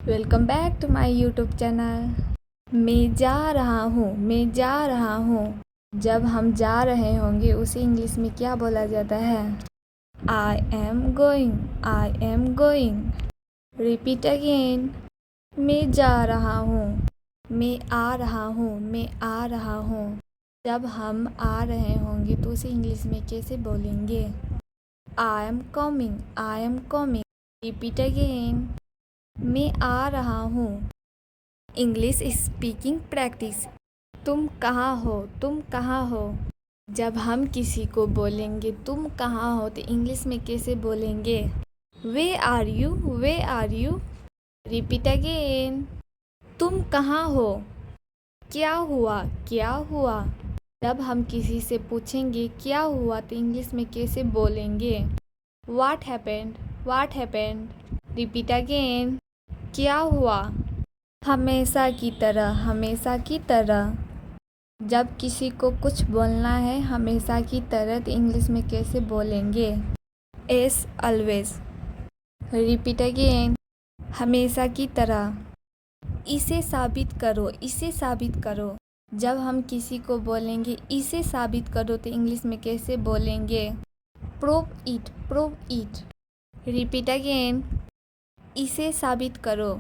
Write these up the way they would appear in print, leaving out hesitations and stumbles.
Welcome back to my YouTube channel. मैं जा रहा हूँ, मैं जा रहा हूँ। जब हम जा रहे होंगे उसे इंग्लिश में क्या बोला जाता है? I am going, I am going. Repeat again. मैं जा रहा हूँ, मैं आ रहा हूँ, मैं आ रहा हूँ। जब हम आ रहे होंगे तो उसे इंग्लिश में कैसे बोलेंगे? I am coming, I am coming. Repeat again. मैं आ रहा हूँ। English speaking practice. तुम कहाँ हो, तुम कहाँ हो? जब हम किसी को बोलेंगे तुम कहाँ हो तो इंग्लिश में कैसे बोलेंगे? Where are you, where are you. Repeat again. तुम कहाँ हो? क्या हुआ, क्या हुआ? जब हम किसी से पूछेंगे क्या हुआ तो इंग्लिश में कैसे बोलेंगे? What happened, what happened. Repeat again. क्या हुआ? हमेशा की तरह, हमेशा की तरह। जब किसी को कुछ बोलना है हमेशा की तरह तो इंग्लिश में कैसे बोलेंगे? S always. Repeat again. हमेशा की तरह। इसे साबित करो, इसे साबित करो। जब हम किसी को बोलेंगे इसे साबित करो तो इंग्लिश में कैसे बोलेंगे? Prove it, prove it. Repeat again. इसे साबित करो।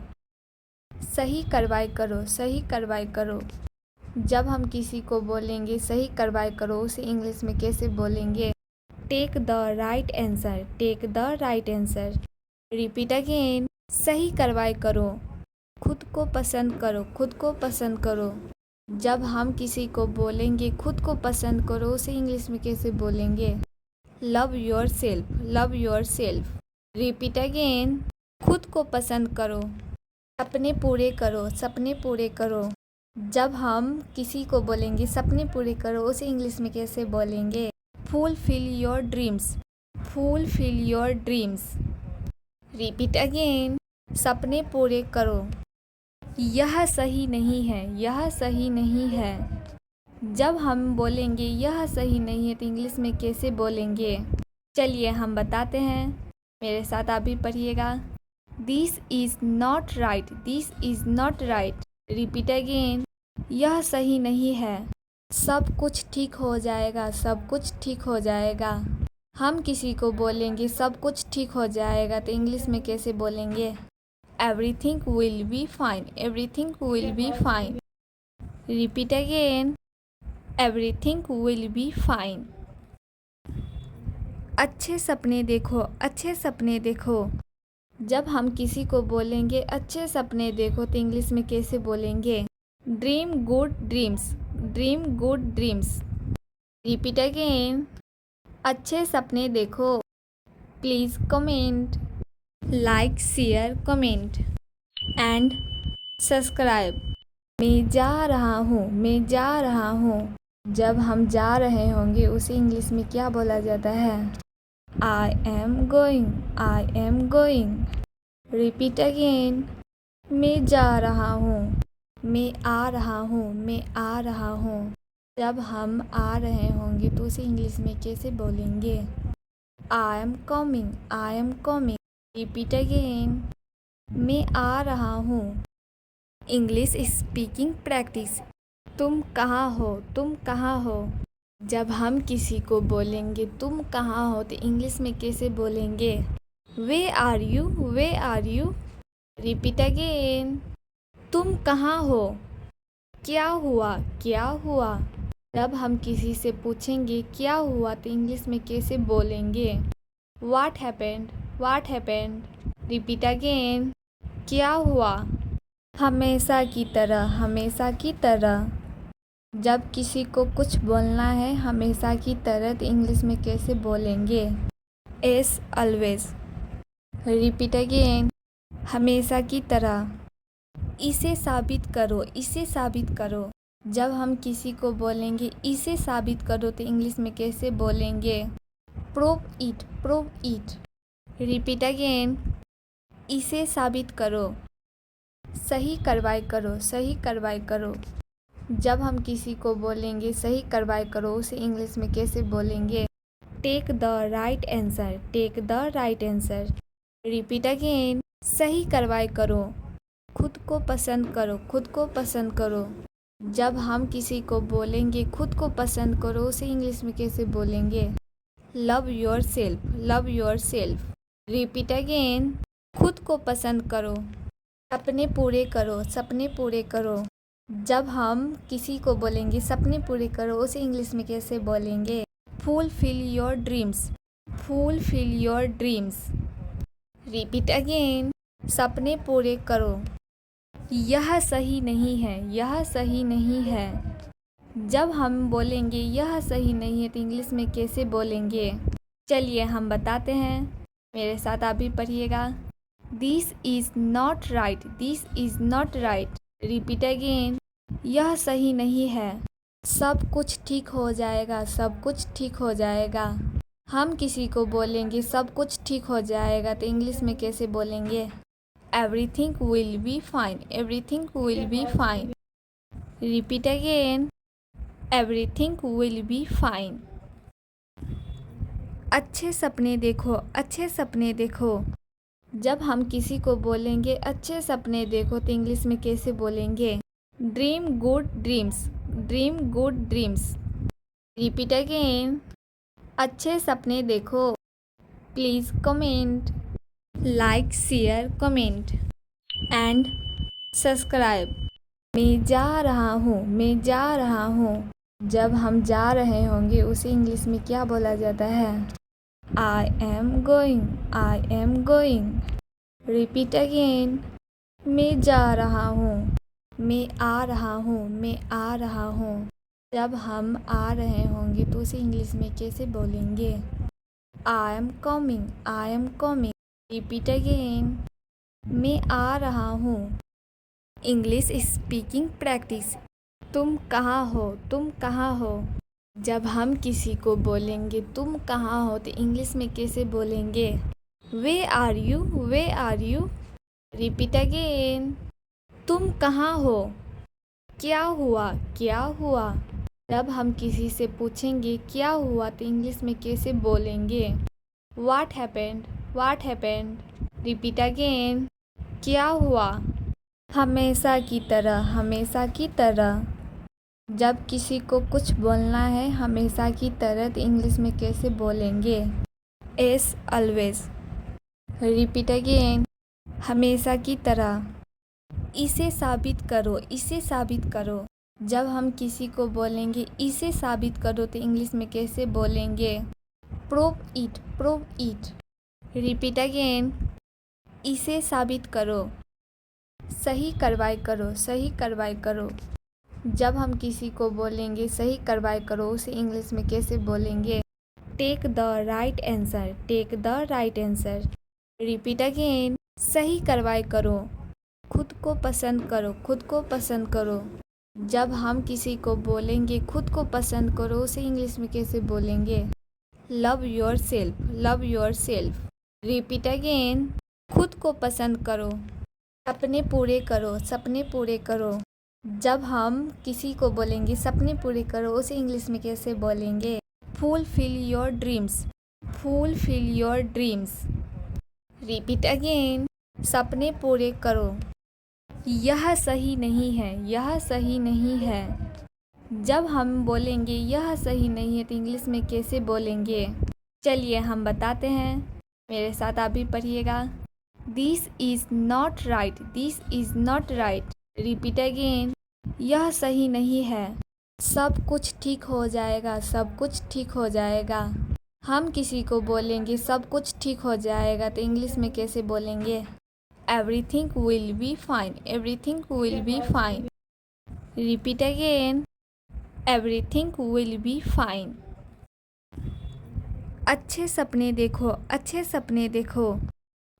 सही कार्रवाई करो, सही कार्रवाई करो। जब हम किसी को बोलेंगे सही कार्रवाई करो उसे इंग्लिश में कैसे बोलेंगे? Take the right answer, take the right answer. Repeat again. सही कार्रवाई करो। खुद को पसंद करो, खुद को पसंद करो। जब हम किसी को बोलेंगे खुद को पसंद करो उसे इंग्लिश में कैसे बोलेंगे? Love your self, love your self. Repeat again. खुद को पसंद करो। सपने पूरे करो, सपने पूरे करो। जब हम किसी को बोलेंगे सपने पूरे करो उसे इंग्लिश में कैसे बोलेंगे? Fulfil your dreams, fulfil your dreams. Repeat again. सपने पूरे करो। यह सही नहीं है, यह सही नहीं है। जब हम बोलेंगे यह सही नहीं है तो इंग्लिश में कैसे बोलेंगे? चलिए हम बताते हैं, मेरे साथ आप भी पढ़िएगा। This is not right, this is not right. Repeat again. यह सही नहीं है। सब कुछ ठीक हो जाएगा, सब कुछ ठीक हो जाएगा। हम किसी को बोलेंगे सब कुछ ठीक हो जाएगा तो इंग्लिश में कैसे बोलेंगे? Everything will be fine, everything will be fine. Repeat again. Everything will be fine. अच्छे सपने देखो, अच्छे सपने देखो। जब हम किसी को बोलेंगे अच्छे सपने देखो तो इंग्लिश में कैसे बोलेंगे? Dream good dreams, dream good dreams. Repeat again. अच्छे सपने देखो। Please comment, like share comment and subscribe. मैं जा रहा हूँ, मैं जा रहा हूँ। जब हम जा रहे होंगे उसे इंग्लिश में क्या बोला जाता है? I am going, I am going. Repeat again. मैं जा रहा हूँ, मैं आ रहा हूँ, मैं आ रहा हूँ। जब हम आ रहे होंगे तो उसे इंग्लिश में कैसे बोलेंगे? I am coming, I am coming. Repeat again. मैं आ रहा हूँ। English speaking practice. तुम कहाँ हो, तुम कहाँ हो? जब हम किसी को बोलेंगे तुम कहाँ हो तो इंग्लिश में कैसे बोलेंगे? Where are you, where are you. Repeat again. तुम कहाँ हो? क्या हुआ, क्या हुआ? जब हम किसी से पूछेंगे क्या हुआ तो इंग्लिश में कैसे बोलेंगे? What happened, what happened. Repeat again. क्या हुआ? हमेशा की तरह, हमेशा की तरह। जब किसी को कुछ बोलना है हमेशा की तरह तो इंग्लिश में कैसे बोलेंगे? S always. Repeat again. हमेशा की तरह। इसे साबित करो, इसे साबित करो। जब हम किसी को बोलेंगे इसे साबित करो तो इंग्लिश में कैसे बोलेंगे? Prove it, prove it. Repeat again. इसे साबित करो। सही कार्रवाई करो, सही कार्रवाई करो। जब हम किसी को बोलेंगे सही कार्रवाई करो उसे इंग्लिश में कैसे बोलेंगे? Take the right answer, take the right answer. Repeat again. सही कार्रवाई करो। खुद को पसंद करो, खुद को पसंद करो। जब हम किसी को बोलेंगे खुद को पसंद करो, उसे इंग्लिश में कैसे बोलेंगे? Love your self, love your self. Repeat again, खुद को पसंद करो। सपने पूरे करो, सपने पूरे करो। जब हम किसी को बोलेंगे सपने पूरे करो, उसे इंग्लिश में कैसे बोलेंगे? Fulfil your dreams, fulfil your dreams. Repeat again, सपने पूरे करो। यह सही नहीं है, यह सही नहीं है। जब हम बोलेंगे यह सही नहीं है तो इंग्लिश में कैसे बोलेंगे? चलिए हम बताते हैं, मेरे साथ आप भी पढ़िएगा। This is not right, this is not right. Repeat again, यह सही नहीं है। सब कुछ ठीक हो जाएगा, सब कुछ ठीक हो जाएगा। हम किसी को बोलेंगे सब कुछ ठीक हो जाएगा तो इंग्लिश में कैसे बोलेंगे? Everything will be fine, everything will be fine. Repeat again, everything will be fine. अच्छे सपने देखो, अच्छे सपने देखो। जब हम किसी को बोलेंगे अच्छे सपने देखो तो इंग्लिश में कैसे बोलेंगे? Dream good dreams, dream good dreams. Repeat again, अच्छे सपने देखो। Please comment, like share comment and subscribe. मैं जा रहा हूँ, मैं जा रहा हूँ। जब हम जा रहे होंगे उसे इंग्लिश में क्या बोला जाता है? I am going, I am going. Repeat again, मैं जा रहा हूँ, मैं आ रहा हूँ, मैं आ रहा हूँ। जब हम आ रहे होंगे तो उसे इंग्लिश में कैसे बोलेंगे? I am coming, I am coming. Repeat again, मैं आ रहा हूँ। English speaking practice. तुम कहाँ हो, तुम कहाँ हो। जब हम किसी को बोलेंगे तुम कहाँ हो तो इंग्लिश में कैसे बोलेंगे? Where are you, where are you. Repeat again, तुम कहाँ हो। क्या हुआ, क्या हुआ। जब हम किसी से पूछेंगे क्या हुआ तो इंग्लिश में कैसे बोलेंगे? What happened, what happened. Repeat again, क्या हुआ। हमेशा की तरह, हमेशा की तरह। जब किसी को कुछ बोलना है हमेशा की तरह तो इंग्लिश में कैसे बोलेंगे? S always. रिपीट अगेन, हमेशा की तरह। इसे साबित करो, इसे साबित करो। जब हम किसी को बोलेंगे इसे साबित करो तो इंग्लिश में कैसे बोलेंगे? Prove it, prove it. Repeat again, इसे साबित करो। सही कार्रवाई करो, सही कार्रवाई करो। जब हम किसी को बोलेंगे सही कार्रवाई करो उसे इंग्लिश में कैसे बोलेंगे? Take the right answer, take the right answer. Repeat again, सही कार्रवाई करो। खुद को पसंद करो, खुद को पसंद करो। जब हम किसी को बोलेंगे खुद को पसंद करो उसे इंग्लिश में कैसे बोलेंगे? Love your self, love your self. Repeat again, खुद को पसंद करो। सपने पूरे करो, सपने पूरे करो। जब हम किसी को बोलेंगे सपने पूरे करो उसे इंग्लिश में कैसे बोलेंगे? Fulfil your dreams, fulfil your dreams. Repeat again, सपने पूरे करो। यह सही नहीं है, यह सही नहीं है। जब हम बोलेंगे यह सही नहीं है तो इंग्लिश में कैसे बोलेंगे? चलिए हम बताते हैं, मेरे साथ आप भी पढ़िएगा। This is not right, this is not right. Repeat again, यह सही नहीं है। सब कुछ ठीक हो जाएगा, सब कुछ ठीक हो जाएगा। हम किसी को बोलेंगे सब कुछ ठीक हो जाएगा तो इंग्लिश में कैसे बोलेंगे? Everything will be fine, everything will be fine. Repeat again, everything will be fine. अच्छे सपने देखो, अच्छे सपने देखो।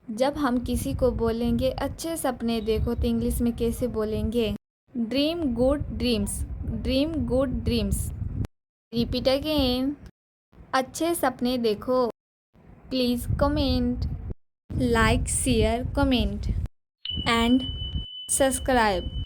जब हम किसी को बोलेंगे अच्छे सपने देखो तो इंग्लिश में कैसे बोलेंगे? Dream good dreams, dream good dreams. Repeat again, अच्छे सपने देखो। Please comment, like share comment and subscribe.